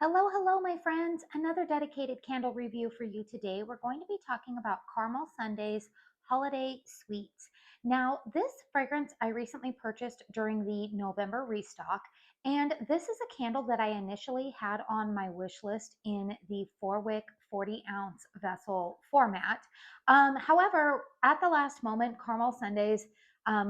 Hello, hello, my friends. Another dedicated candle review for you today. We're going to be talking about Caramel Sundays Holiday Sweets. Now, this fragrance I recently purchased during the November restock, and this is a candle that I initially had on my wish list in the 4-wick 40-ounce vessel format. However, at the last moment, Caramel Sundays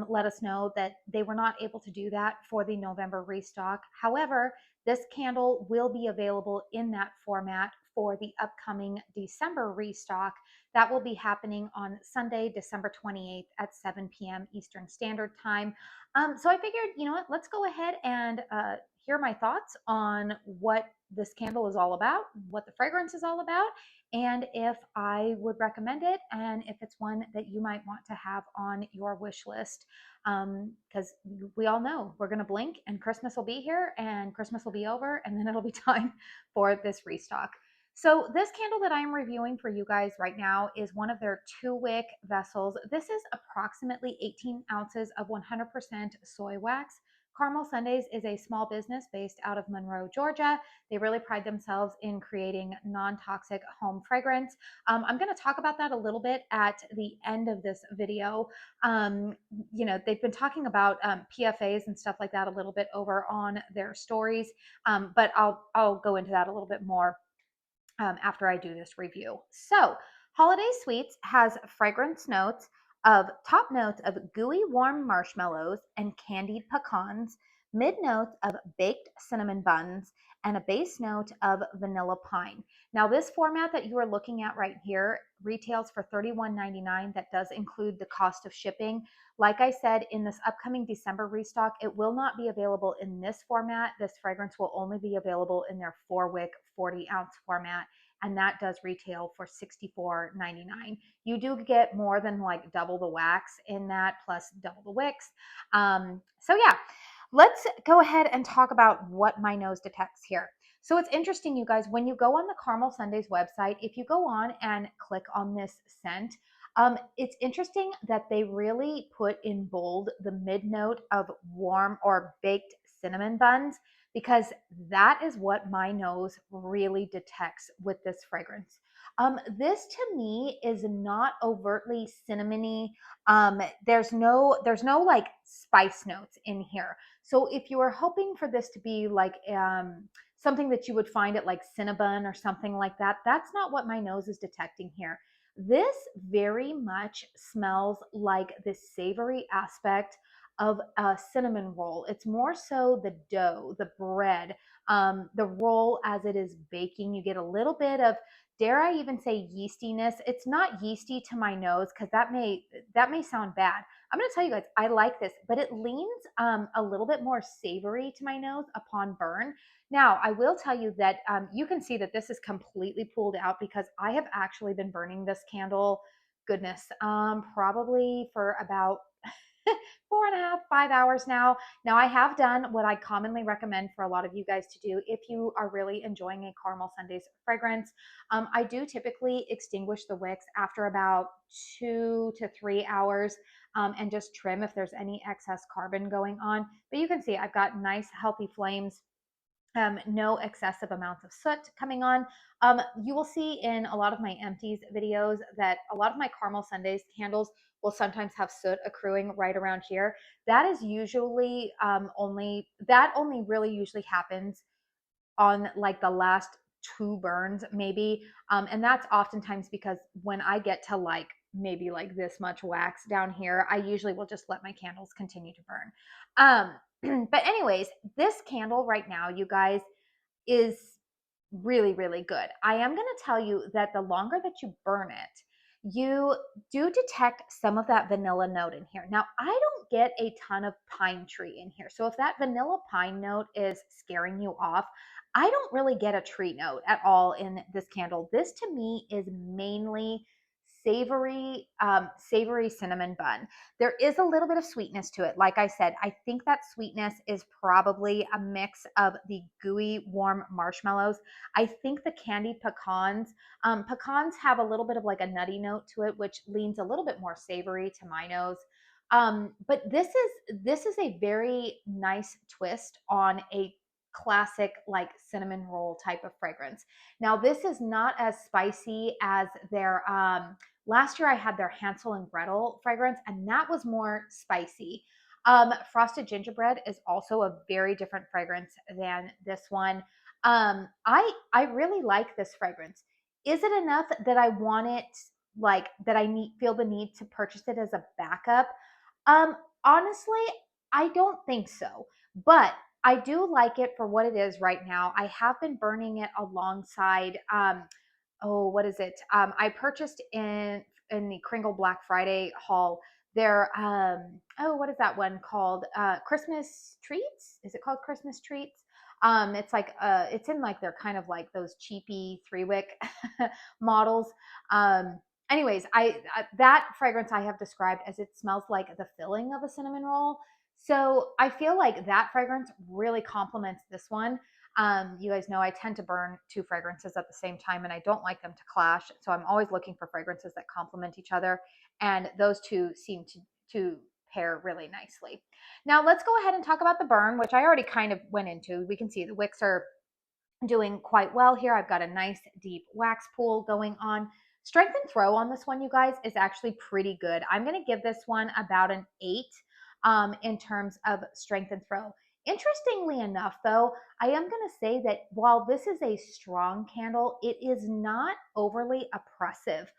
let us know that they were not able to do that for the November restock. However, this candle will be available in that format for the upcoming December restock. That will be happening on Sunday, December 28th at 7 p.m. Eastern Standard Time. So I figured, you know what, let's go ahead and hear my thoughts on what this candle is all about, what the fragrance is all about, and if I would recommend it, and if it's one that you might want to have on your wish list. Because we all know we're going to blink and Christmas will be here and Christmas will be over, and then it'll be time for this restock. So this candle that I'm reviewing for you guys right now is one of their 2-wick vessels. This is approximately 18 ounces of 100% soy wax. Caramel Sundays is a small business based out of Monroe, Georgia. They really pride themselves in creating non-toxic home fragrance. I'm going to talk about that a little bit at the end of this video. They've been talking about PFAs and stuff like that a little bit over on their stories, but I'll go into that a little bit more after I do this review. So, Holiday Sweets has fragrance notes of top notes of gooey warm marshmallows and candied pecans, mid notes of baked cinnamon buns, and a base note of vanilla pine. Now, this format that you are looking at right here retails for $31.99. That does include the cost of shipping. Like I said, in this upcoming December restock, it will not be available in this format. This fragrance will only be available in their 4-wick 40-ounce format, and that does retail for $64.99. You do get more than like double the wax in that, plus double the wicks. So yeah, let's go ahead and talk about what my nose detects here. So it's interesting, you guys, when you go on the Caramel Sundays website, if you go on and click on this scent, it's interesting that they really put in bold the mid note of warm or baked cinnamon buns, because that is what my nose really detects with this fragrance. This to me is not overtly cinnamony. There's no like spice notes in here. So if you are hoping for this to be like something that you would find at like Cinnabon or something like that, that's not what my nose is detecting here. This very much smells like this savory aspect of a cinnamon roll. It's more so the dough, the bread, the roll as it is baking. You get a little bit of, dare I even say, yeastiness. It's not yeasty to my nose because that may sound bad. I'm going to tell you guys, I like this, but it leans a little bit more savory to my nose upon burn. Now, I will tell you that you can see that this is completely pulled out because I have actually been burning this candle, goodness, probably for about 4.5, 5 hours now. Now, I have done what I commonly recommend for a lot of you guys to do if you are really enjoying a Caramel Sundays fragrance. I do typically extinguish the wicks after about 2 to 3 hours, and just trim if there's any excess carbon going on. But you can see I've got nice, healthy flames. No excessive amounts of soot coming on. You will see in a lot of my empties videos that a lot of my Caramel Sundays candles will sometimes have soot accruing right around here. That is usually only really usually happens on like the last 2 burns maybe, and that's oftentimes because when I get to like maybe like this much wax down here, I usually will just let my candles continue to burn. But anyways, this candle right now, you guys, is really, really good. I am going to tell you that the longer that you burn it, you do detect some of that vanilla note in here. Now, I don't get a ton of pine tree in here. So if that vanilla pine note is scaring you off, I don't really get a tree note at all in this candle. This to me is mainly savory cinnamon bun. There is a little bit of sweetness to it. Like I said, I think that sweetness is probably a mix of the gooey warm marshmallows. I think the candied pecans have a little bit of like a nutty note to it, which leans a little bit more savory to my nose. But this is a very nice twist on a classic like cinnamon roll type of fragrance. Now this is not as spicy as their last year I had their Hansel and Gretel fragrance, and that was more spicy. Frosted gingerbread is also a very different fragrance than this one. I really like this fragrance. Is it enough that I want it, like that I need feel the need to purchase it as a backup? Um, Honestly, I don't think so. But I do like it for what it is right now. I have been burning it alongside oh, what is it? I purchased in the Kringle Black Friday haul their oh, what is that one called? Christmas treats? Is it called Christmas treats? It's like it's in like they're kind of like those cheapy 3-wick models. Anyways, that fragrance I have described as it smells like the filling of a cinnamon roll. So I feel like that fragrance really complements this one. You guys know I tend to burn two fragrances at the same time and I don't like them to clash. So I'm always looking for fragrances that complement each other. And those two seem to pair really nicely. Now let's go ahead and talk about the burn, which I already kind of went into. We can see the wicks are doing quite well here. I've got a nice deep wax pool going on. Strength and throw on this one, you guys, is actually pretty good. I'm going to give this one about an 8 in terms of strength and throw. Interestingly enough, though, I am going to say that while this is a strong candle, it is not overly oppressive.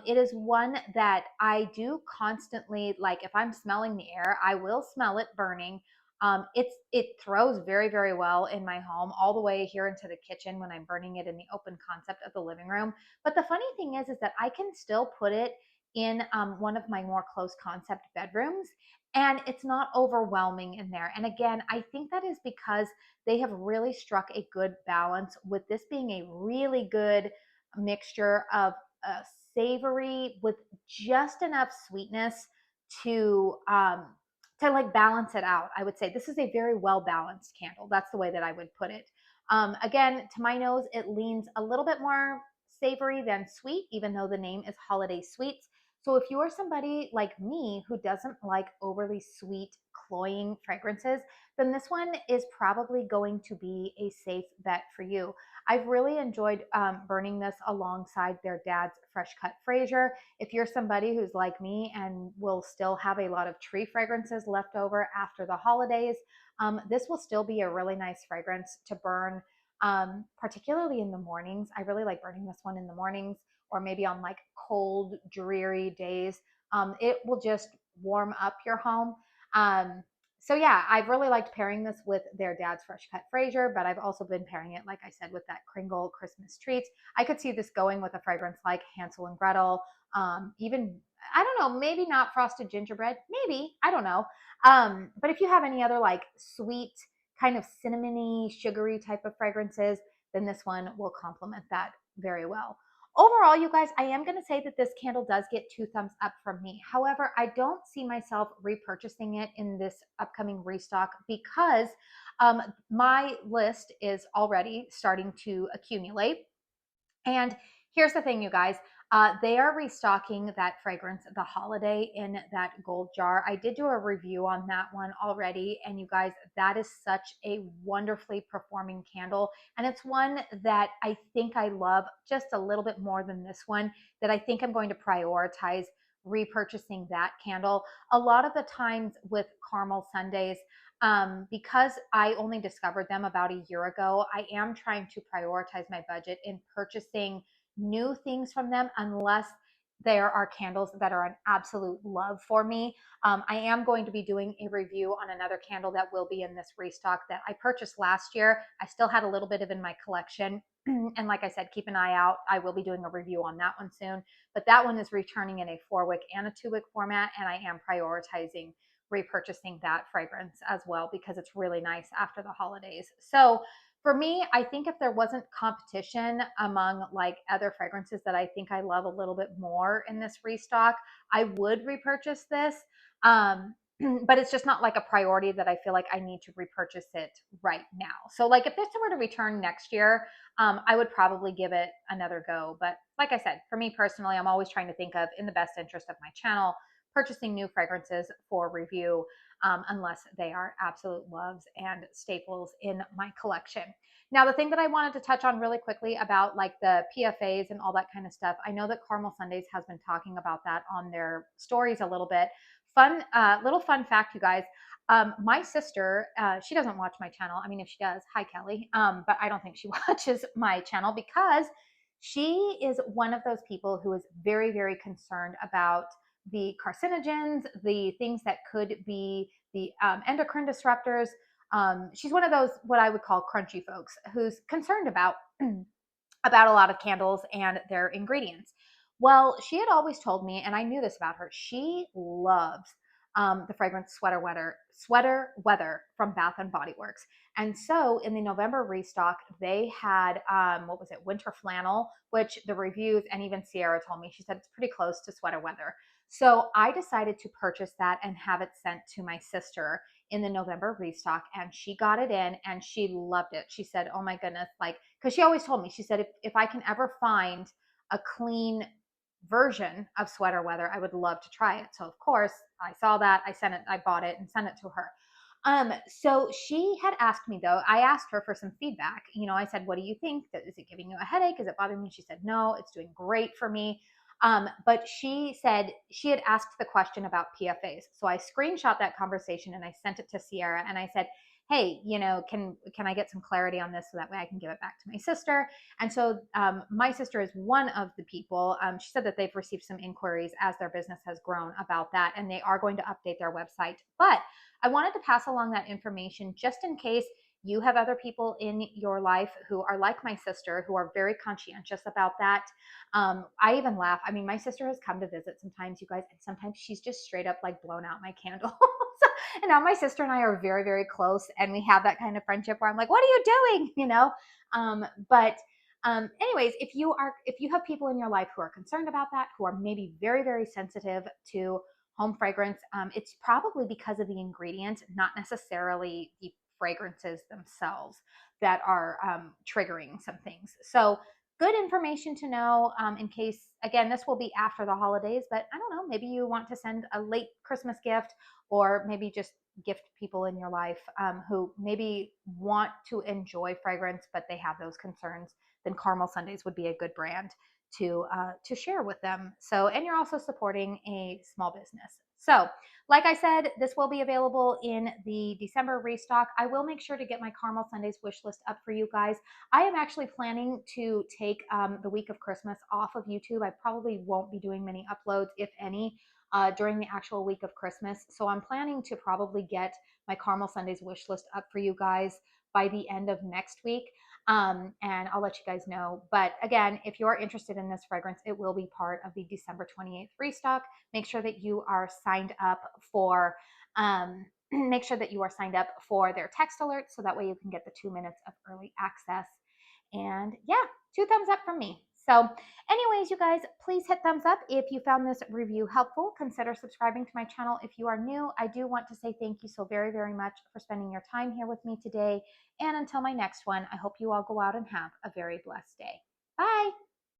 It is one that I do constantly, like if I'm smelling the air, I will smell it burning. It throws very, very well in my home, all the way here into the kitchen when I'm burning it in the open concept of the living room. But the funny thing is that I can still put it in one of my more close concept bedrooms, and it's not overwhelming in there. And again, I think that is because they have really struck a good balance with this being a really good mixture of savory with just enough sweetness to like balance it out. I would say this is a very well balanced candle. That's the way that I would put it. Again, to my nose, it leans a little bit more savory than sweet, even though the name is Holiday Sweets. So if you are somebody like me who doesn't like overly sweet, cloying fragrances, then this one is probably going to be a safe bet for you. I've really enjoyed burning this alongside their dad's fresh cut Fraser. If you're somebody who's like me and will still have a lot of tree fragrances left over after the holidays, this will still be a really nice fragrance to burn, particularly in the mornings. I really like burning this one in the mornings or maybe on like cold, dreary days. It will just warm up your home. So yeah, I've really liked pairing this with their dad's fresh cut Fraser, but I've also been pairing it, like I said, with that Kringle Christmas treats. I could see this going with a fragrance like Hansel and Gretel, even I don't know, maybe not frosted gingerbread, maybe I don't know. But if you have any other like sweet, kind of cinnamony, sugary type of fragrances, then this one will complement that very well. Overall, you guys, I am going to say that this candle does get 2 thumbs up from me. However, I don't see myself repurchasing it in this upcoming restock because my list is already starting to accumulate. And here's the thing, you guys. They are restocking that fragrance, the holiday, in that gold jar. I did do a review on that one already. And you guys, that is such a wonderfully performing candle. And it's one that I think I love just a little bit more than this one, that I think I'm going to prioritize repurchasing that candle. A lot of the times with caramel sundaes, because I only discovered them about a year ago, I am trying to prioritize my budget in purchasing new things from them unless there are candles that are an absolute love for me. I am going to be doing a review on another candle that will be in this restock that I purchased last year. I still had a little bit of in my collection. And like I said, keep an eye out. I will be doing a review on that one soon. But that one is returning in a 4-wick and a 2-wick format. And I am prioritizing repurchasing that fragrance as well because it's really nice after the holidays. So for me, I think if there wasn't competition among like other fragrances that I think I love a little bit more in this restock, I would repurchase this. But it's just not like a priority that I feel like I need to repurchase it right now. So like if this were to return next year, I would probably give it another go. But like I said, for me personally, I'm always trying to think of in the best interest of my channel, purchasing new fragrances for review unless they are absolute loves and staples in my collection. Now, the thing that I wanted to touch on really quickly about like the PFAs and all that kind of stuff, I know that Caramel Sundays has been talking about that on their stories a little bit. Little fun fact, you guys. My sister, she doesn't watch my channel. I mean, if she does, hi Kelly. But I don't think she watches my channel because she is one of those people who is very, very concerned about the carcinogens, the things that could be the endocrine disruptors. She's one of those what I would call crunchy folks who's concerned about about a lot of candles and their ingredients. Well, she had always told me, and I knew this about her, she loves the fragrance Sweater Weather from Bath and Body Works. And so in the November restock, they had, what was it, Winter Flannel, which the reviews and even Sierra told me, she said it's pretty close to Sweater Weather. So I decided to purchase that and have it sent to my sister in the November restock, and she got it in and she loved it. She said, oh my goodness, like, because she always told me, she said, if I can ever find a clean version of Sweater Weather, I would love to try it. So of course I saw that, I bought it and sent it to her. So she had asked me though, I asked her for some feedback. You know, I said, what do you think? Is it giving you a headache? Is it bothering me? She said, no, it's doing great for me. But she said she had asked the question about PFAs. So I screenshot that conversation and I sent it to Sierra and I said, hey, you know, can I get some clarity on this so that way I can give it back to my sister? And so my sister is one of the people. She said that they've received some inquiries as their business has grown about that, and they are going to update their website. But I wanted to pass along that information just in case you have other people in your life who are like my sister, who are very conscientious about that. I even laugh. I mean, my sister has come to visit sometimes, you guys, and sometimes she's just straight up like blown out my candle. And now my sister and I are very, very close, and we have that kind of friendship where I'm like, what are you doing? You know? Anyways, if you have people in your life who are concerned about that, who are maybe very, very sensitive to home fragrance, it's probably because of the ingredients, not necessarily the fragrances themselves that are triggering some things. So good information to know in case, again, this will be after the holidays, but I don't know, maybe you want to send a late Christmas gift, or maybe just gift people in your life who maybe want to enjoy fragrance, but they have those concerns, then Caramel Sundays would be a good brand to share with them. So, and you're also supporting a small business. So, like I said, this will be available in the December restock. I will make sure to get my Caramel Sundays wish list up for you guys. I am actually planning to take the week of Christmas off of YouTube. I probably won't be doing many uploads, if any, during the actual week of Christmas. So I'm planning to probably get my Caramel Sundays wish list up for you guys by the end of next week. And I'll let you guys know. But again, if you're interested in this fragrance, it will be part of the December 28th restock. Make sure that you are signed up for make sure that you are signed up for their text alerts so that way you can get the 2 minutes of early access. And yeah, 2 thumbs up from me. So anyways, you guys, please hit thumbs up if you found this review helpful. Consider subscribing to my channel if you are new. I do want to say thank you so very, very much for spending your time here with me today. And until my next one, I hope you all go out and have a very blessed day. Bye.